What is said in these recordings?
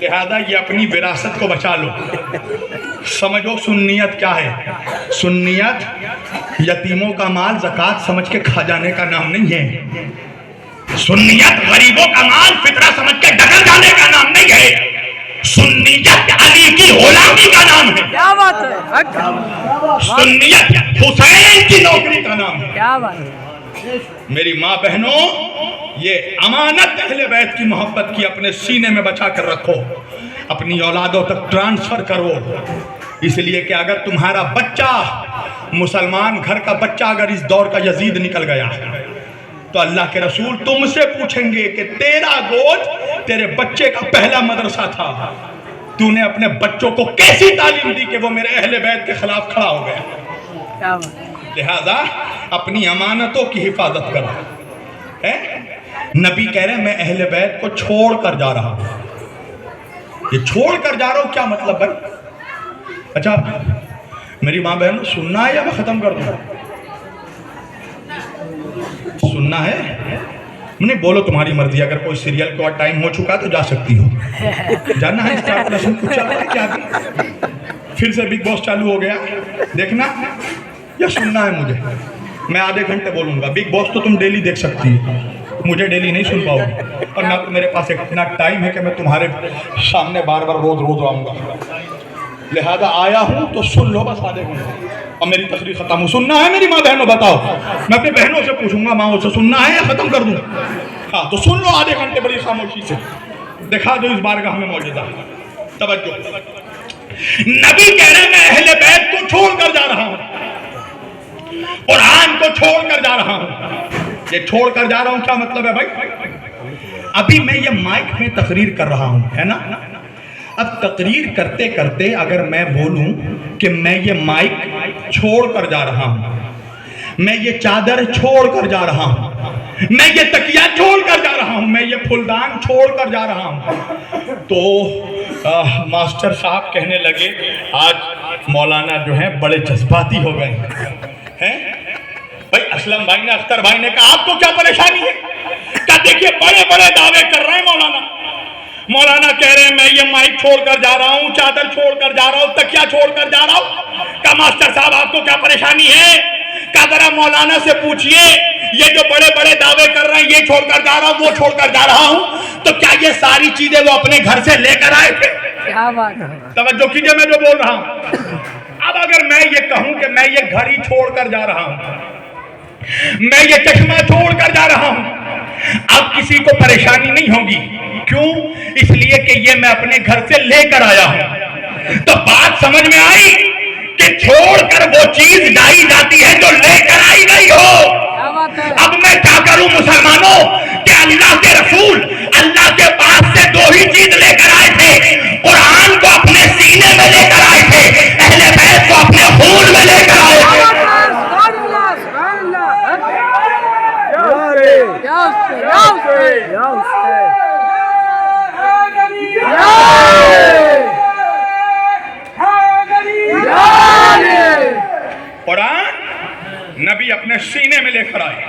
لہذا یہ اپنی وراثت کو بچا لو. سمجھو سنیت کیا ہے. سنیت یتیموں کا مال زکوٰۃ سمجھ کے کھا جانے کا نام نہیں ہے. سنیت غریبوں کا مال فطرہ سمجھ کے ڈگر جانے کا نام نہیں ہے. سنیت علی کی غلامی کا نام ہے. کیا بات ہے. سنیت حسین کی نوکری کا نام ہے. کیا بات ہے. میری ماں بہنوں، یہ امانت اہل بیت کی محبت کی اپنے سینے میں بچا کر رکھو، اپنی اولادوں تک ٹرانسفر کرو. اس لیے کہ اگر تمہارا بچہ، مسلمان گھر کا بچہ اگر اس دور کا یزید نکل گیا تو اللہ کے رسول تم سے پوچھیں گے کہ تیرا گود تیرے بچے کا پہلا مدرسہ تھا، تو نے اپنے بچوں کو کیسی تعلیم دی کہ وہ میرے اہل بیت کے خلاف کھڑا ہو گیا. کیا بات ہے. لہذا اپنی امانتوں کی حفاظت کرو. نبی کہہ رہے ہیں میں اہل بیت کو چھوڑ کر جا رہا ہوں. یہ چھوڑ کر جا رہا ہوں کیا مطلب بھائی؟ اچھا میری ماں بہن سننا ہے یا میں ختم کر دوں؟ سننا ہے؟ نہیں بولو تمہاری مرضی. اگر کوئی سیریل کا ٹائم ہو چکا تو جا سکتی ہو. جاننا ہے اسٹار پلس میں کچھ چل رہا ہے کیا؟ پھر سے بگ باس چالو ہو گیا دیکھنا یا سننا ہے مجھے؟ میں آدھے گھنٹے بولوں گا. بگ باس تو تم ڈیلی دیکھ سکتی ہو، مجھے ڈیلی نہیں سن پاؤ گی، اور نہ تو میرے پاس اتنا ٹائم ہے کہ میں تمہارے سامنے بار بار روز آؤں گا. لہذا آیا ہوں تو سن لو بس آدھے گھنٹے اور میری تقریر ختم ہو. سننا ہے میری ماں بہنوں؟ بتاؤ. میں اپنی بہنوں سے پوچھوں گا ماں سے سننا ہے یا ختم کر دوں؟ ہاں تو سن لو آدھے گھنٹے بڑی خاموشی سے. دکھا دو اس بارگاہ میں موجودہ. توجہ. نبی کہہ رہے ہیں میں اہل بیت کو چھوڑ کر جا رہا ہوں، قرآن کو چھوڑ کر جا رہا ہوں. یہ چھوڑ کر جا رہا ہوں کیا مطلب ہے بھائی؟ ابھی میں یہ مائک میں تقریر کر رہا ہوں ہے نا. اب تقریر کرتے کرتے اگر میں بولوں کہ میں یہ مائک چھوڑ کر جا رہا ہوں، میں یہ چادر چھوڑ کر جا رہا ہوں، میں یہ تکیہ چھوڑ کر جا رہا ہوں، میں یہ پھولدان چھوڑ کر جا رہا ہوں، تو ماسٹر صاحب کہنے لگے آج مولانا جو ہیں بڑے جذباتی ہو گئے ہیں. بھائی اسلم بھائی نے، اختر بھائی نے کہا آپ کو کیا پریشانی ہے؟ کیا دیکھیے بڑے بڑے دعوے کر رہے ہیں مولانا کہہ رہے ہیں میں یہ مائک چھوڑ کر جا رہا ہوں، چادر چھوڑ کر جا رہا ہوں، تکیہ چھوڑ کر جا رہا ہوں. کہا ماسٹر صاحب آپ کو کیا پریشانی ہے؟ کہا ذرا مولانا سے پوچھئے یہ جو بڑے بڑے دعوے کر رہے ہیں یہ چھوڑ کر جا رہا ہوں وہ چھوڑ کر جا رہا ہوں، تو کیا یہ ساری چیزیں وہ اپنے گھر سے لے کر آئے تھے؟ کیا بات ہے. توجہ کیجئے میں جو بول رہا ہوں. اب اگر میں یہ کہوں کہ میں یہ گھڑی چھوڑ کر جا رہا ہوں، میں یہ چشمہ چھوڑ کر جا رہا ہوں، اب کسی کو پریشانی نہیں ہوگی. کیوں؟ اس لیے کہ یہ میں اپنے گھر سے لے کر آیا ہوں. تو بات سمجھ میں آئی کہ چھوڑ کر وہ چیز لائی جاتی ہے جو لے کر آئی گئی ہو. اب میں کیا کروں مسلمانوں کہ اللہ کے رسول اللہ کے پاس سے دو ہی چیز لے کر آئے تھے. قرآن کو اپنے سینے میں لے کر آئے تھے، اہل بیت کو اپنے خون میں لے کر آئے تھے. قرآن نبی اپنے سینے میں لے کر آئے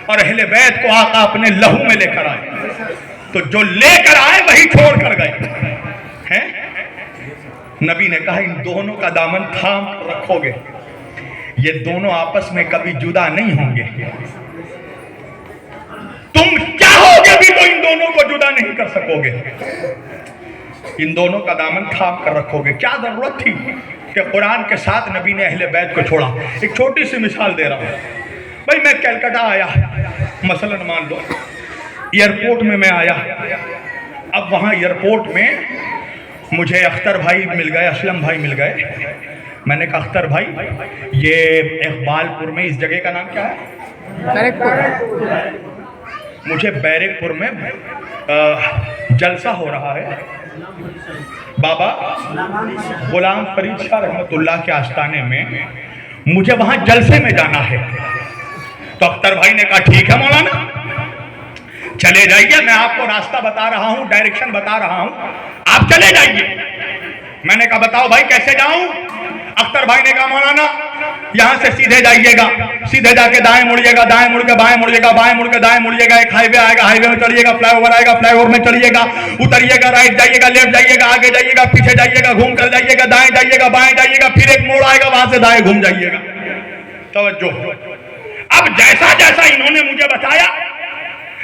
اور اہل بیت کو آقا اپنے لہو میں لے کر آئے. تو جو لے کر آئے وہی چھوڑ کر گئے ہیں. نبی نے کہا ان دونوں کا دامن تھام کر رکھو گے، یہ دونوں آپس میں کبھی جدا نہیں ہوں گے. تم چاہو گے بھی تو ان دونوں کو جدا نہیں کر سکو گے. ان دونوں کا دامن تھام کر رکھو گے. کیا ضرورت تھی کہ قرآن کے ساتھ نبی نے اہل بیت کو چھوڑا؟ ایک چھوٹی سی مثال دے رہا ہوں. بھائی میں کلکتہ آیا، مثلا مان لو ایئرپورٹ میں آیا. اب وہاں ایئرپورٹ میں مجھے اختر بھائی مل گئے، اسلم بھائی مل گئے. میں نے کہا اختر بھائی یہ اقبال پور میں اس جگہ کا نام کیا ہے؟ مجھے بیرک پور میں جلسہ ہو رہا ہے، بابا غلام فرید شاہ رحمت اللہ کے آستانے میں، مجھے وہاں جلسے میں جانا ہے. تو اختر بھائی نے کہا ٹھیک ہے مولانا چلے جائیے، میں آپ کو راستہ بتا رہا ہوں، ڈائریکشن بتا رہا ہوں، آپ چلے جائیے. میں نے کہا بتاؤ بھائی کیسے جاؤں؟ اختر بھائی نے کہا مولانا یہاں سے سیدھے جائیے گا, سیدھے جا کے دائیں مڑیے گا, دائیں مڑ کے بائیں مڑیے گا, بائیں مڑ کے دائیں مڑیے گا, ایک ہائی وے آئے گا, ہائی وے میں چڑھیے گا, فلائی اوور آئے گا, فلائی اوور میں چڑھیے گا, اتریے گا, رائٹ جائیے گا, لیفٹ جائیے گا, آگے جائیے گا, پیچھے جائیے گا, گھوم کر جائیے گا, دائیں جائیے گا, بائیں جائیے گا, پھر ایک موڑ آئے گا, وہاں سے دائیں گھوم جائیے گا. توجہ. اب جیسا جیسا انہوں نے مجھے بتایا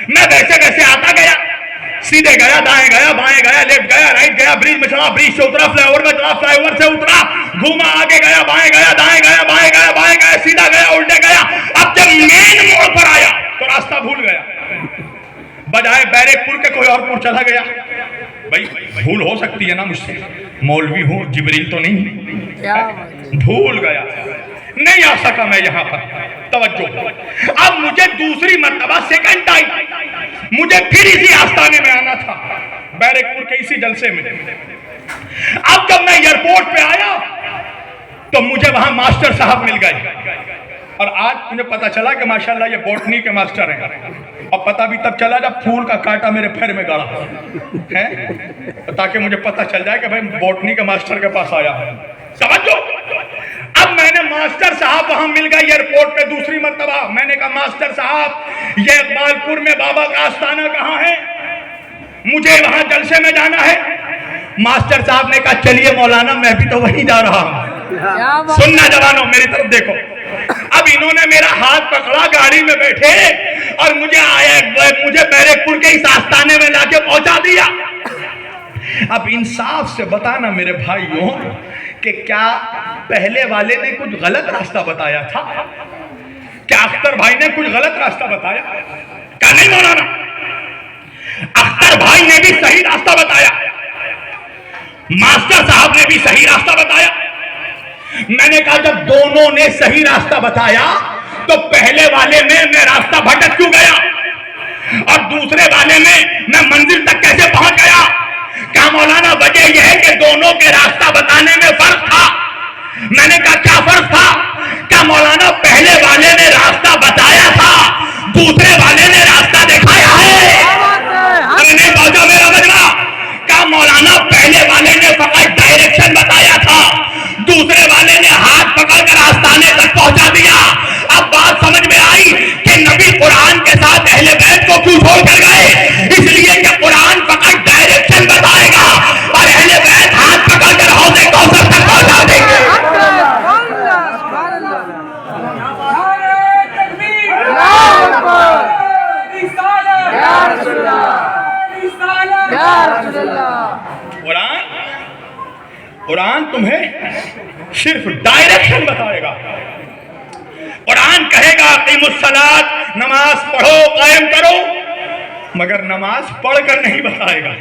میں ویسے ویسے آتا گیا, سیدھے گیا, دائیں گیا, بائیں گیا, لیفٹ گیا, رائٹ گیا, برج میں چڑھا, برج سے اترا, فلائی اوور میں چڑھا, فلائی اوور سے اترا, گھوما, آگے گیا, بائیں گیا, دائیں گیا, بائیں گیا, بائیں گیا, سیدھا گیا, الٹے گیا. اب جب مین موڑ پر آیا تو راستہ بھول گیا, بجائے بیرک پور کے کوئی اور پور چلا گیا. بھائی بھول ہو سکتی ہے نا مجھ سے, مولوی ہوں, جبریل تو نہیں. کیا بات ہے. بھول گیا, نہیں آ سکا میں یہاں پر. توجہ. اب مجھے دوسری مرتبہ سیکنڈ ٹائم مجھے پھر اسی آستانے میں آنا تھا, بیرک پور کے اسی جلسے میں. اب جب میں ایئرپورٹ پہ آیا تو مجھے وہاں ماسٹر صاحب مل گئے, اور آج مجھے پتا چلا کہ ماشاءاللہ یہ بوٹنی کے ماسٹر ہیں, اور پتا بھی تب چلا جب پھول کا کانٹا میرے پیر میں گڑا ہے, تاکہ مجھے پتا چل جائے کہ بھائی بوٹنی کے ماسٹر کے پاس آیا ہے. سمجھو. اب میں نے ماسٹر صاحب وہاں مل گئے ایئرپورٹ پہ دوسری مرتبہ. میں نے کہا ماسٹر صاحب یہ اقبال پور میں بابا کا آستانہ کہاں ہے, مجھے وہاں جلسے میں جانا ہے. ماسٹر صاحب نے کہا چلیے مولانا میں بھی تو وہیں جا رہا ہوں. سننا جوانوں, میری طرف دیکھو. اب انہوں نے میرا ہاتھ پکڑا, گاڑی میں بیٹھے اور مجھے بیرک پور کے اس آستانے میں لا کے پہنچا دیا. اب انصاف سے بتانا میرے بھائیوں کہ کیا پہلے والے نے کچھ غلط راستہ بتایا تھا؟ کیا اختر بھائی نے کچھ غلط راستہ بتایا؟ کیا نہیں مولانا, اختر بھائی نے بھی صحیح راستہ بتایا, ماسٹر صاحب نے بھی صحیح راستہ بتایا. میں نے کہا جب دونوں نے صحیح راستہ بتایا تو پہلے والے میں راستہ بھٹک کیوں گیا, اور دوسرے والے میں منزل تک کیسے پہنچ گیا؟ کیا مولانا وجہ یہ ہے کہ دونوں کے راستہ بتانے میں فرق تھا؟ میں نے کہا کیا فرق تھا؟ کیا مولانا پہلے والے نے راستہ بتایا تھا, دوسرے والے نے راستہ دکھایا ہے؟ نہیں پہنچا میرا مجمع. کیا مولانا پہلے والے نے فقط ڈائریکشن بتایا تھا, دوسرے والے نے ہاتھ پکڑ کر آستانے تک پہنچا دیا؟ اب بات سمجھ میں آئی کہ نبی قرآن کے ساتھ اہل بیت کو کیوں چھوڑ کر گئے؟ اس لیے کہ قرآن فقط ڈائریکشن بتائے گا اور اہل بیت ہاتھ پکڑ کر حوض کوثر تک پہنچا دیں گے. قرآن تمہیں صرف ڈائریکشن بتائے گا. قرآن کہے گا اقیموا الصلاۃ, نماز پڑھو, قائم کرو, مگر نماز پڑھ کر نہیں بتائے گا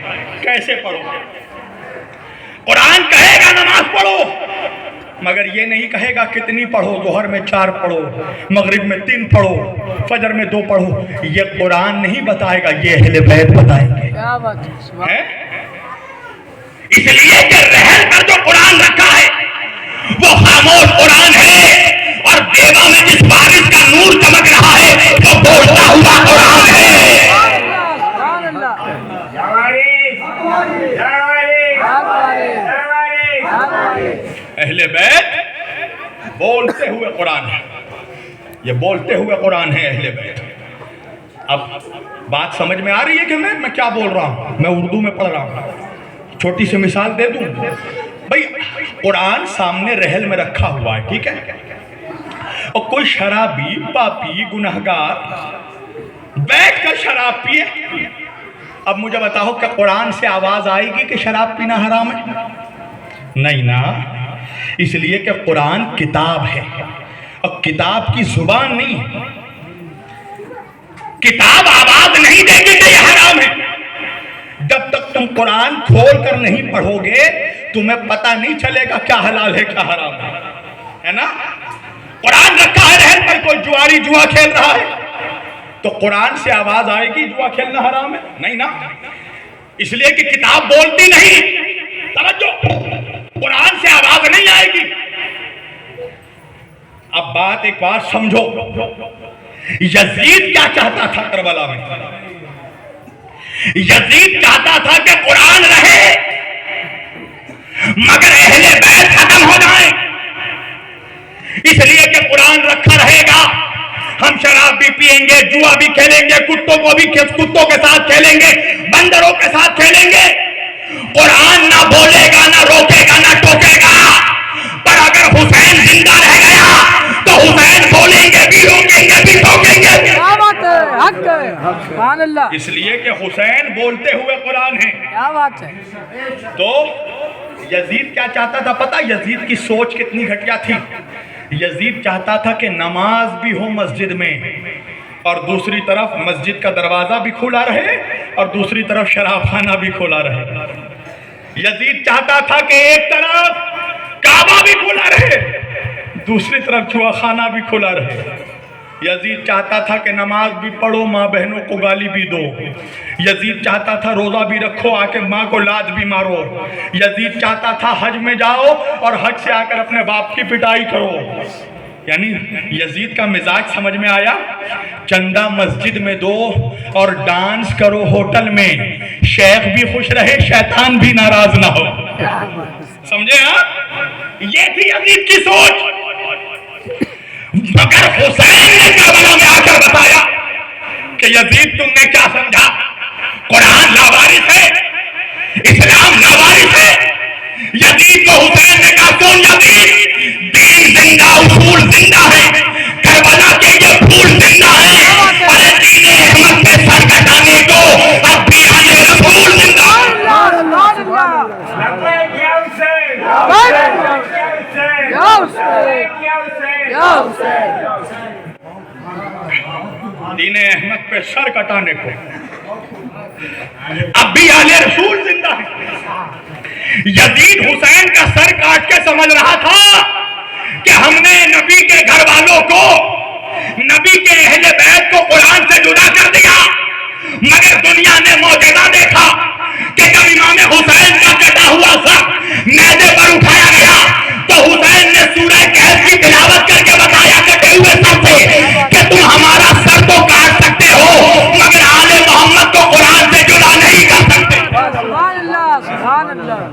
کیسے پڑھو. قرآن کہے گا نماز پڑھو, مگر یہ نہیں کہے گا کتنی پڑھو, ظہر میں 4 پڑھو, مغرب میں 3 پڑھو, فجر میں 2 پڑھو. یہ قرآن نہیں بتائے گا, یہ اہل بیت بتائیں گے. کیا بات ہے. اس لیے کہ رحل پر جو قرآن رکھا ہے وہ خاموش قرآن ہے, اور دیوا میں جس بارش کا نور چمک رہا ہے وہ بولتا ہوا قرآن ہے. اہل بیت بولتے ہوئے قرآن ہے, یہ بولتے ہوئے قرآن ہے اہل بیت. اب بات سمجھ میں آ رہی ہے کہ میں کیا بول رہا ہوں؟ میں اردو میں پڑھ رہا ہوں. چھوٹی سی مثال دے دوں. بھائی قرآن سامنے رحل میں رکھا ہوا ہے, ٹھیک ہے, اور کوئی شرابی, پاپی, گنہگار بیٹھ کر شراب پیے. اب مجھے بتاؤ کہ قرآن سے آواز آئے گی کہ شراب پینا حرام ہے؟ نہیں نا, اس لیے کہ قرآن کتاب ہے, اور کتاب کی زبان نہیں ہے. کتاب آواز نہیں دے گی کہ یہ حرام ہے. جب تک تم قرآن کھول کر نہیں پڑھو گے تمہیں پتہ نہیں چلے گا کیا حلال ہے کیا حرام ہے نا. قرآن رکھا ہے رحل پر, کوئی جواری جوا کھیل رہا ہے تو قرآن سے آواز آئے گی جوا کھیلنا حرام ہے؟ نہیں نا, اس لیے کہ کتاب بولتی نہیں. توجہ, قرآن سے آواز نہیں آئے گی. اب بات ایک بار سمجھو, یزید کیا چاہتا تھا کربلا میں؟ یزید چاہتا تھا کہ قرآن رہے مگر اہل بیت ختم ہو جائیں. اس لیے کہ قرآن رکھا رہے گا، ہم شراب بھی پیئیں گے، جوا بھی کھیلیں گے، کتوں کے ساتھ کھیلیں گے، بندروں کے ساتھ کھیلیں گے، قرآن نہ بولے گا، نہ روکے گا، نہ ٹوکے گا۔ پر اگر حسین زندہ رہ گیا تو حسین بولیں گے بھی، روکیں گے بھی، ٹوکیں گے۔ کیا بات ہے، حق ہے، سبحان اللہ، اس لیے کہ حسین بولتے ہوئے قرآن ہے۔ کیا بات ہے، تو یزید کیا چاہتا تھا پتہ؟ یزید کی سوچ کتنی گھٹیا تھی۔ یزید چاہتا تھا کہ نماز بھی ہو مسجد میں، اور دوسری طرف مسجد کا دروازہ بھی کھلا رہے، اور دوسری طرف شراب خانہ بھی کھلا رہے۔ یزید چاہتا تھا کہ ایک طرف کعبہ بھی کھلا رہے، دوسری طرف جوا خانہ بھی کھلا رہے۔ یزید چاہتا تھا کہ نماز بھی پڑھو، ماں بہنوں کو گالی بھی دو۔ یزید چاہتا تھا روزہ بھی رکھو، آ کے ماں کو لات بھی مارو۔ یزید چاہتا تھا حج میں جاؤ اور حج سے آ کر اپنے باپ کی پٹائی کرو۔ یعنی یزید کا مزاج سمجھ میں آیا، چندہ مسجد میں دو اور ڈانس کرو ہوٹل میں، شیخ بھی خوش رہے، شیطان بھی ناراض نہ ہو۔ سمجھے آپ؟ یہ تھی یزید کی سوچ۔ مگر حسین نے کربلا میں آ کر بتایا کہ یزید تم نے کیا سمجھا؟ قرآن لاوارث ہے، اسلام لاوارث ہے۔ یزید کو حسین نے کہا سن یزید، دین زندہ، اصول زندہ ہے، کربلا کے یہ پھول زندہ ہے، ارے دین احمد سے سر کٹانے کو اب بھی آنے رسول زندہ ہے۔ سبحان اللہ، لبیک یا حسین، لبیک یا حسین، یا حسین، یا حسین، دین احمد پہ سر کٹانے کو اب بھی آل رسول زندہ ہے۔ یزید حسین کا سر کاٹ کے سمجھ رہا تھا کہ ہم نے نبی کے گھر والوں کو، نبی کے اہل بیت کو قرآن سے جدا کر دیا، مگر دنیا نے معجزہ دیکھا کہ جب امام حسین کا کٹا ہوا سر میدے پر اٹھایا گیا تو حسین نے سورہ کہف کی تلاوت کر کے بتایا کٹے ہوئے سر سے کہ تم ہمارا سر تو کاٹ سکتے ہو مگر آل محمد کو قرآن سے جدا نہیں کر سکتے۔ سبحان اللہ، سبحان اللہ،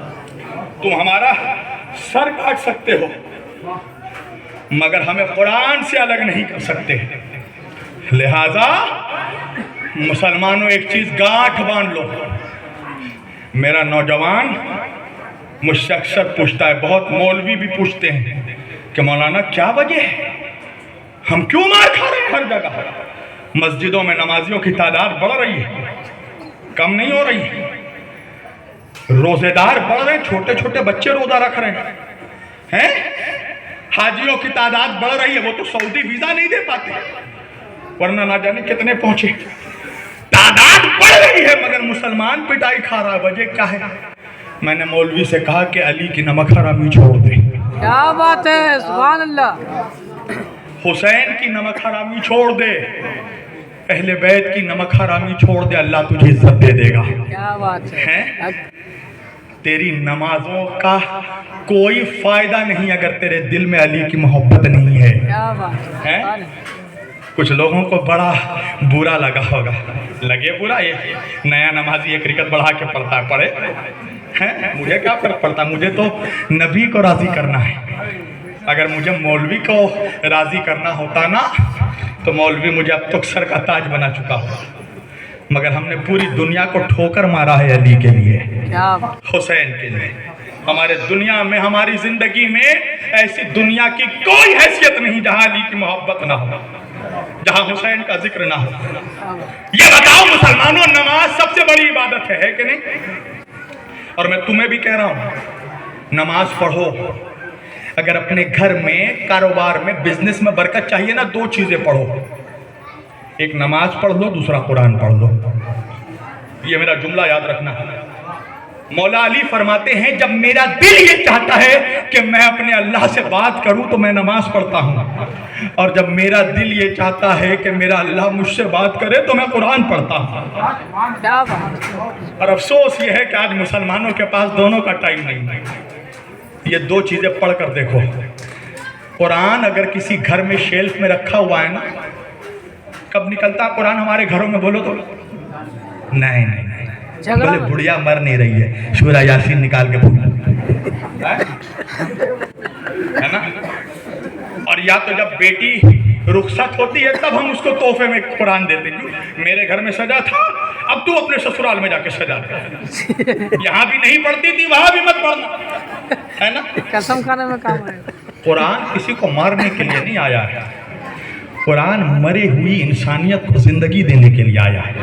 تم ہمارا سر کاٹ سکتے ہو مگر ہمیں قرآن سے الگ نہیں کر سکتے۔ لہذا مسلمانوں ایک چیز گاٹھ باندھ لو۔ میرا نوجوان مجھ سے اکثر پوچھتا ہے، بہت مولوی بھی پوچھتے ہیں کہ مولانا کیا وجہ ہے، ہم کیوں مار کھا رہے ہیں ہر جگہ؟ مسجدوں میں نمازیوں کی تعداد بڑھ رہی ہے، کم نہیں ہو رہی ہے۔ روزے دار بڑھ رہے ہیں، چھوٹے چھوٹے بچے روزہ رکھ رہے ہیں۔ حاجیوں کی تعداد بڑھ رہی ہے، وہ تو سعودی ویزا نہیں دے پاتے ورنہ نہ جانے کتنے پہنچے۔ تعداد بڑھ رہی ہے مگر مسلمان پٹائی کھا رہا ہے، وجہ کیا ہے؟ میں نے مولوی سے کہا کہ علی کی نمک حرامی چھوڑ دے، کیا بات ہے، سبحان اللہ، حسین کی نمک حرامی چھوڑ دے، اہل بیت کی نمک حرامی چھوڑ دے، اللہ تجھے عزت دے دے گا۔ کیا بات ہے، تیری نمازوں کا کوئی فائدہ نہیں اگر تیرے دل میں علی کی محبت نہیں ہے۔ کیا بات ہے، کچھ لوگوں کو بڑا برا لگا ہوگا، لگے برا، یہ نیا نمازی ایک رکعت بڑھا کے پڑھتا ہے، پڑھے، مجھے کیا فرق پڑتا، مجھے تو نبی کو راضی کرنا ہے۔ اگر مجھے مولوی کو راضی کرنا ہوتا نا تو مولوی مجھے اب تک سر کا تاج بنا چکا ہوگا، مگر ہم نے پوری دنیا کو ٹھوکر مارا ہے علی کے لیے، حسین کے لیے۔ ہمارے دنیا میں، ہماری زندگی میں ایسی دنیا کی کوئی حیثیت نہیں جہاں علی کی محبت نہ ہو، جہاں حسین کا ذکر نہ ہو۔ یہ بتاؤ مسلمانوں، نماز سب سے بڑی عبادت ہے کہ نہیں؟ اور میں تمہیں بھی کہہ رہا ہوں نماز پڑھو۔ اگر اپنے گھر میں، کاروبار میں، بزنس میں برکت چاہیے نا، دو چیزیں پڑھو، ایک نماز پڑھ لو، دوسرا قرآن پڑھ لو۔ یہ میرا جملہ یاد رکھنا۔ مولا علی فرماتے ہیں جب میرا دل یہ چاہتا ہے کہ میں اپنے اللہ سے بات کروں تو میں نماز پڑھتا ہوں، اور جب میرا دل یہ چاہتا ہے کہ میرا اللہ مجھ سے بات کرے تو میں قرآن پڑھتا ہوں۔ اور افسوس یہ ہے کہ آج مسلمانوں کے پاس دونوں کا ٹائم نہیں ہے۔ یہ دو چیزیں پڑھ کر دیکھو۔ قرآن اگر کسی گھر میں شیلف میں رکھا ہوا ہے نا، کب نکلتا قرآن ہمارے گھروں میں؟ بولو تو نہیں نہیں نہیں، بولے بڑھیا مر نہیں رہی ہے، سورہ یاسین نکال کے پڑھو، ہے نا؟ اور اور یا تو جب بیٹی رخصت ہوتی ہے تب ہم اس کو تحفے میں قرآن دیتے ہیں. میرے گھر میں سجا تھا, اب تو اپنے سسرال میں جا کے سجا دے. یہاں بھی نہیں پڑھتی تھی, وہاں بھی مت پڑھنا, ہے نا. قسم کھانے میں کام ہے. قرآن کسی کو مارنے کے لیے نہیں آیا ہے, قرآن مرے ہوئی انسانیت کو زندگی دینے کے لیے آیا ہے.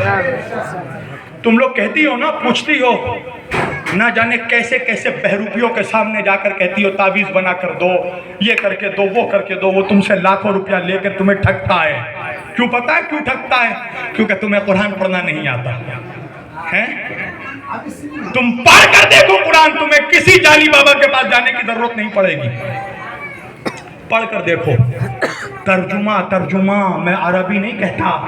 تم لوگ کہتی ہو نا, پوچھتی ہو, نہ جانے کیسے کیسے بہروپیوں کے سامنے جا کر کہتی ہو تعویذ بنا کر دو, یہ کر کے دو, وہ کر کے دو. وہ تم سے لاکھوں روپیہ لے کر تمہیں ٹھگتا ہے. کیوں پتا ہے کیوں ٹھگتا ہے؟ کیونکہ تمہیں قرآن پڑھنا نہیں آتا ہے. تم پڑھ کر دیکھو قرآن, تمہیں کسی جعلی بابا کے پاس جانے کی ضرورت نہیں پڑے گی. پڑھ کر دیکھو. ترجمہ میں عربی نہیں کہتا,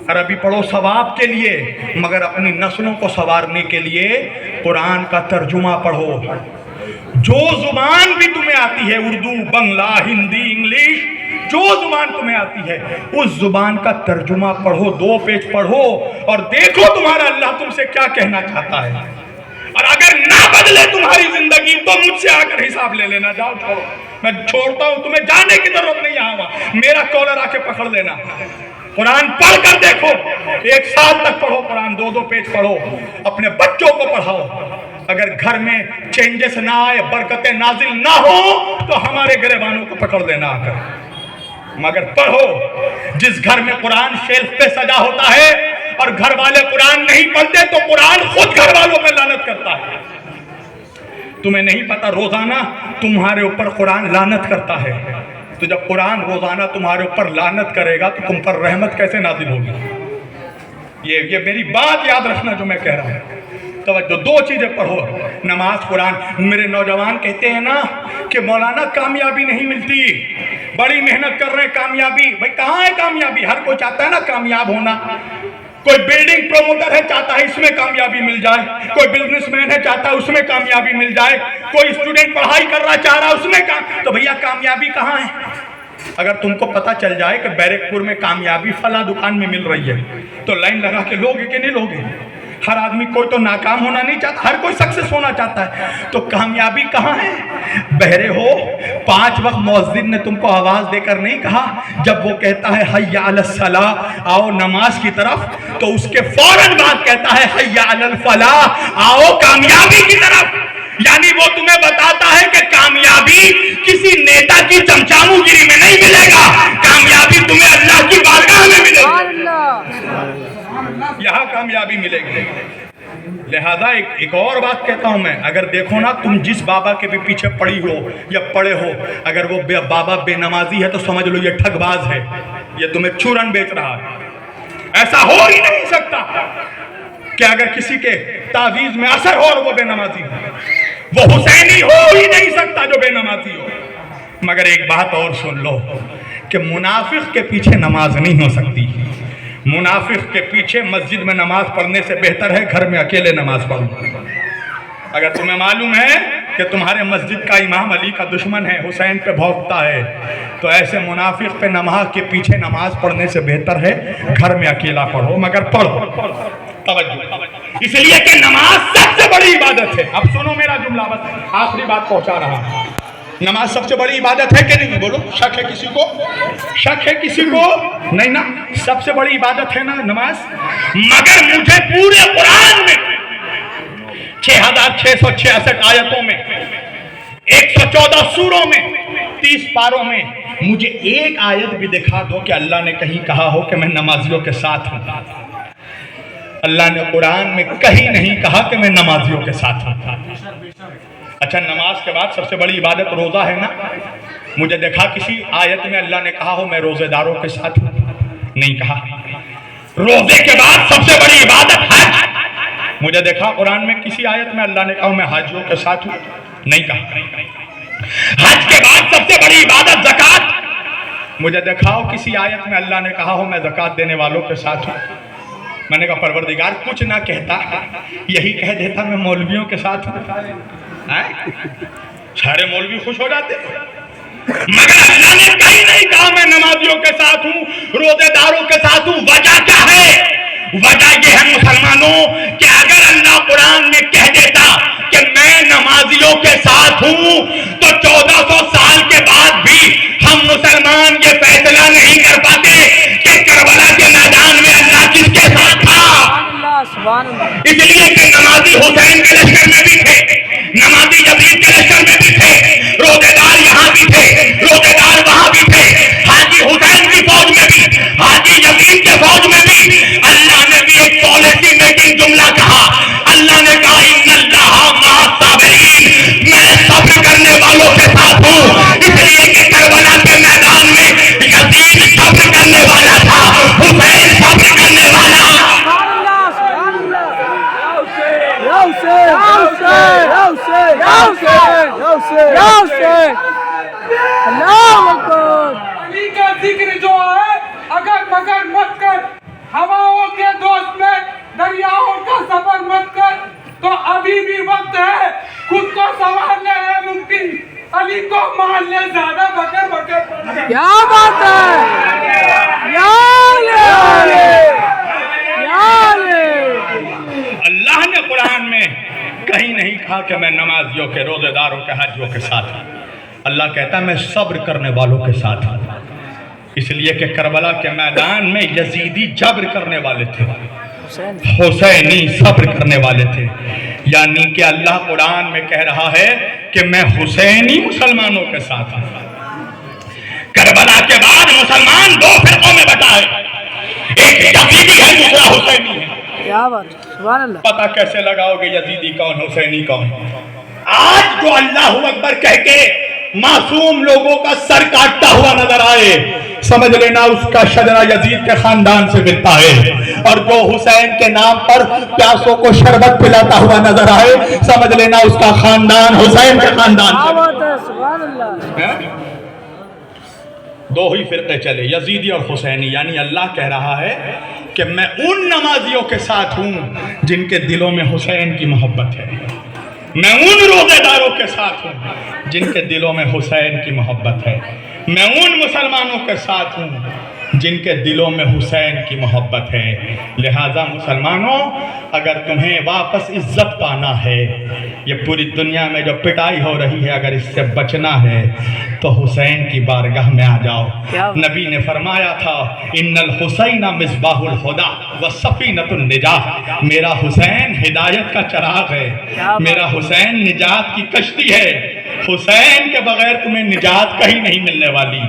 عربی پڑھو ثواب کے لیے, مگر اپنی نسلوں کو سنوارنے کے لیے قرآن کا ترجمہ پڑھو. جو زبان بھی تمہیں آتی ہے, اردو, بنگلہ, ہندی, انگلش, جو زبان تمہیں آتی ہے اس زبان کا ترجمہ پڑھو, 2 پیج پڑھو اور دیکھو تمہارا اللہ تم سے کیا کہنا چاہتا ہے. اور اگر نہ بدلے تمہاری زندگی تو مجھ سے آ کر حساب لے لینا. جاؤ چھوڑو, میں چھوڑتا ہوں, تمہیں جانے کی ضرورت نہیں. یہاں میرا کالر آ کے پکڑ لینا. قرآن پڑھ کر دیکھو, 1 سال تک پڑھو قرآن, 2 پیج پڑھو, اپنے بچوں کو پڑھاؤ. اگر گھر میں چینجز نہ آئے, برکتیں نازل نہ ہو, تو ہمارے گریبانوں کو پکڑ لینا آ کر. مگر پڑھو. جس گھر میں قرآن شیلف پہ سجا ہوتا ہے اور گھر والے قرآن نہیں پڑھتے تو قرآن خود گھر والوں پہ لعنت کرتا ہے. تمہیں نہیں پتا روزانہ تمہارے اوپر قرآن لعنت کرتا ہے. تو جب قرآن روزانہ تمہارے اوپر لعنت کرے گا تو تم پر رحمت کیسے نازل ہوگی؟ یہ میری بات یاد رکھنا جو میں کہہ رہا ہوں. توجہ, 2 چیزیں پڑھو, نماز, قرآن. میرے نوجوان کہتے ہیں نا کہ مولانا کامیابی نہیں ملتی, بڑی محنت کر رہے ہیں, کامیابی. بھائی کہاں ہے کامیابی؟ ہر کوئی چاہتا ہے نا کامیاب ہونا. کوئی بلڈنگ پروموٹر ہے, چاہتا ہے اس میں کامیابی مل جائے. کوئی بزنس مین ہے, چاہتا ہے اس میں کامیابی مل جائے. کوئی اسٹوڈنٹ پڑھائی کر رہا, چاہ رہا اس میں تو بھیا کامیابی کہاں ہے؟ اگر تم کو پتا چل جائے کہ بیرک پور میں کامیابی فلاں دکان میں مل رہی ہے تو لائن لگا کے لوگے کہ نہیں لوگے؟ ہر آدمی, کوئی تو ناکام ہونا نہیں چاہتا, ہر کوئی سکسیس ہونا چاہتا ہے. تو کامیابی کہاں ہے؟ بہرے ہو, 5 وقت مؤذن نے تم کو آواز دے کر نہیں کہا جب وہ کہتا ہے حی علی الصلاۃ, آؤ نماز کی طرف, تو اس کے فوراً بعد کہتا ہے حی علی الفلاح, آؤ کامیابی کی طرف. یعنی وہ تمہیں بتاتا ہے کہ کامیابی کسی نیتا کی چمچامو گیری میں نہیں ملے گا, کامیابی تمہیں اللہ کی بارگاہ میں ملے گی, یہاں کامیابی ملے گی. لہذا ایک اور بات کہتا ہوں میں, اگر دیکھو نا تم جس بابا کے بھی پیچھے پڑی ہو یا پڑے ہو, اگر وہ بابا بے نمازی ہے تو سمجھ لو یہ ٹھگ باز ہے, یہ تمہیں چورن بیچ رہا ہے. ایسا ہو ہی نہیں سکتا کہ اگر کسی کے تعویذ میں اثر ہو اور وہ بے نمازی ہو. وہ حسینی ہو ہی نہیں سکتا جو بے نمازی ہو. مگر ایک بات اور سن لو کہ منافق کے پیچھے نماز نہیں ہو سکتی. منافق کے پیچھے مسجد میں نماز پڑھنے سے بہتر ہے گھر میں اکیلے نماز پڑھو. اگر تمہیں معلوم ہے کہ تمہارے مسجد کا امام علی کا دشمن ہے, حسین پہ بھونکتا ہے, تو ایسے منافق پہ نماز کے پیچھے نماز پڑھنے سے بہتر ہے گھر میں اکیلا پڑھو, مگر پڑھو. توجہ, اس لیے کہ نماز سب سے بڑی عبادت ہے. اب سنو میرا جملہ, بس آخری بات پہنچا رہا ہوں. نماز سب سے بڑی عبادت ہے کہ نہیں؟ بولو, شک ہے کسی کو؟ شک ہے کسی کو؟ نہیں نا, سب سے بڑی عبادت ہے نا نماز. مگر مجھے پورے قرآن میں 6666 آیتوں میں, 114 سوروں میں, 30 پاروں میں مجھے ایک آیت بھی دکھا دو کہ اللہ نے کہیں کہا ہو کہ میں نمازیوں کے ساتھ ہوں. اللہ نے قرآن میں کہیں نہیں کہا کہ میں نمازیوں کے ساتھ ہوں. اچھا, نماز کے بعد سب سے بڑی عبادت روزہ ہے نا. مجھے دیکھا کسی آیت میں اللہ نے کہا ہو میں روزے داروں کے ساتھ ہوں؟ نہیں کہا. روزے کے بعد سب سے بڑی عبادت حج. مجھے دیکھا قرآن میں کسی آیت میں اللہ نے کہا میں حاجیوں کے ساتھ ہوں؟ نہیں کہا. حج کے بعد سب سے بڑی عبادت زکوٰۃ. مجھے دیکھا ہو کسی آیت میں اللہ نے کہا ہو میں زکوٰۃ دینے والوں کے ساتھ ہوں؟ میں نے کہا پروردگار کچھ نہ کہتا, یہی کہہ دیتا میں مولویوں کے ساتھ ہوں. سارے مولوی خوش ہو جاتے. مگر اللہ نے کہیں نہیں کہا میں نمازیوں کے ساتھ ہوں, روزے داروں کے ساتھ ہوں. وجہ کیا ہے؟ وجہ یہ ہے مسلمانوں کہ اگر اللہ قرآن میں کہہ دیتا کہ میں نماز نمازیوں کے ساتھ ہوں تو 1400 سال کے بعد بھی ہم مسلمان یہ فیصلہ نہیں کر پاتے کہ کربلا کے میدان میں اللہ کس کے ساتھ تھا. سبحان اللہ. اس لیے کہ نمازی حسین کے لشکر میں بھی تھے, نمازی یزید کے لشکر میں بھی تھے, روزے دار یہاں بھی تھے, روزے دار وہاں بھی تھے, حاجی حسین کی فوج میں بھی, حاجی یزید کے فوج میں بھی. اللہ نے بھی ایک پالیسی میکنگ جملہ کہا. اللہ نے کہا ان اللہ مع الصابرین, میں صبر کرنے والوں کے ساتھ ہوں. اس لیے کہ کربلا کے میدان میں یزید صبر کرنے والا تھا, حسین صبر کرنے والا. علی کا ذکر جو ہے اگر مگر مت کر, ہواؤں کے دوست میں دریاؤں کا سفر مت کر, تو ابھی بھی وقت ہے خود کو سنبھالنے ہے ممکن, علی کو مان لے زیادہ بکر بکر. کیا بات ہے, یا اللہ نے قرآن میں کہیں نہیں کہا کہ میں نمازیوں کے, روزے داروں کے, حاجیوں کے ساتھ ہوں. اللہ کہتا ہے میں صبر کرنے والوں کے ساتھ ہوں. اس لیے کہ کربلا کے میدان میں یزیدی جبر کرنے والے تھے, حسینی صبر کرنے والے تھے. یعنی کہ اللہ قرآن میں کہہ رہا ہے کہ میں حسینی مسلمانوں کے ساتھ ہوں. کربلا کے بعد مسلمان دو فرقوں میں بٹا ہے, ایک یزیدی ہے, دوسرا حسینی ہے. کیا بات, سبحان اللہ. پتہ کیسے لگاؤ گے یزیدی کون, حسینی کون؟ آج جو اللہ اکبر کہہ کے معصوم لوگوں کا سر کاٹتا ہوا نظر آئے, سمجھ لینا اس کا شجرہ یزید کے خاندان سے ملتا ہے. اور جو حسین کے نام پر پیاسوں کو شربت پلاتا ہوا نظر آئے, سمجھ لینا اس کا خاندان حسین کے خاندان کیا سے. بات ہے, سبحان اللہ. دو ہی فرقے چلے, یزیدی اور حسینی. یعنی اللہ کہہ رہا ہے کہ میں ان نمازیوں کے ساتھ ہوں جن کے دلوں میں حسین کی محبت ہے, میں ان روزے داروں کے ساتھ ہوں جن کے دلوں میں حسین کی محبت ہے, میں ان مسلمانوں کے ساتھ ہوں جن کے دلوں میں حسین کی محبت ہے. لہذا مسلمانوں, اگر تمہیں واپس عزت پانا ہے, یہ پوری دنیا میں جو پٹائی ہو رہی ہے, اگر اس سے بچنا ہے تو حسین کی بارگاہ میں آ جاؤ. نبی نے فرمایا تھا ان الحسین مصباح الہدی وسفینۃ النجاۃ, میرا حسین ہدایت کا چراغ ہے, میرا حسین نجات کی کشتی ہے. حسین کے بغیر تمہیں نجات کہیں نہیں ملنے والی.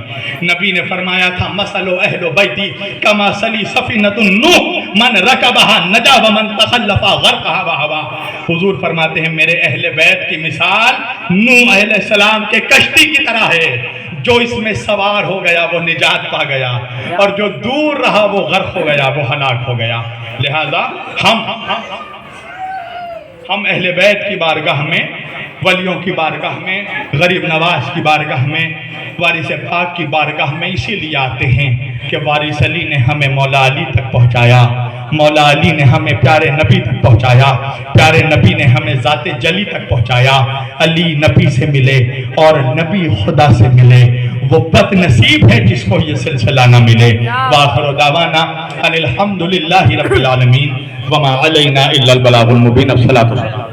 نبی نے فرمایا تھا مثل اہل بیتی کمثل سفینۃ نوح من رکبها نجا ومن تخلف غرقها وهوى. حضور فرماتے ہیں میرے اہل بیت کی مثال نوح علیہ السلام کے کشتی کی طرح ہے, جو اس میں سوار ہو گیا وہ نجات پا گیا, اور جو دور رہا وہ غرق ہو گیا, وہ ہلاک ہو گیا. لہذا ہم اہل بیت کی بارگاہ میں, ولیوں کی بارگاہ میں, غریب نواز کی بارگاہ میں, وارث پاک کی بارگاہ میں اسی لیے آتے ہیں کہ وارث علی نے ہمیں مولا علی تک پہنچایا, مولا علی نے ہمیں پیارے نبی تک پہنچایا, پیارے نبی نے ہمیں ذات جلی تک پہنچایا. علی نبی سے ملے اور نبی خدا سے ملے, وہ بد نصیب ہے جس کو یہ سلسلہ نہ ملے. وآخر دعوانا ان الحمدللہ رب العالمین وما علینا الا البلاغ المبین. الصلاۃ والسلام.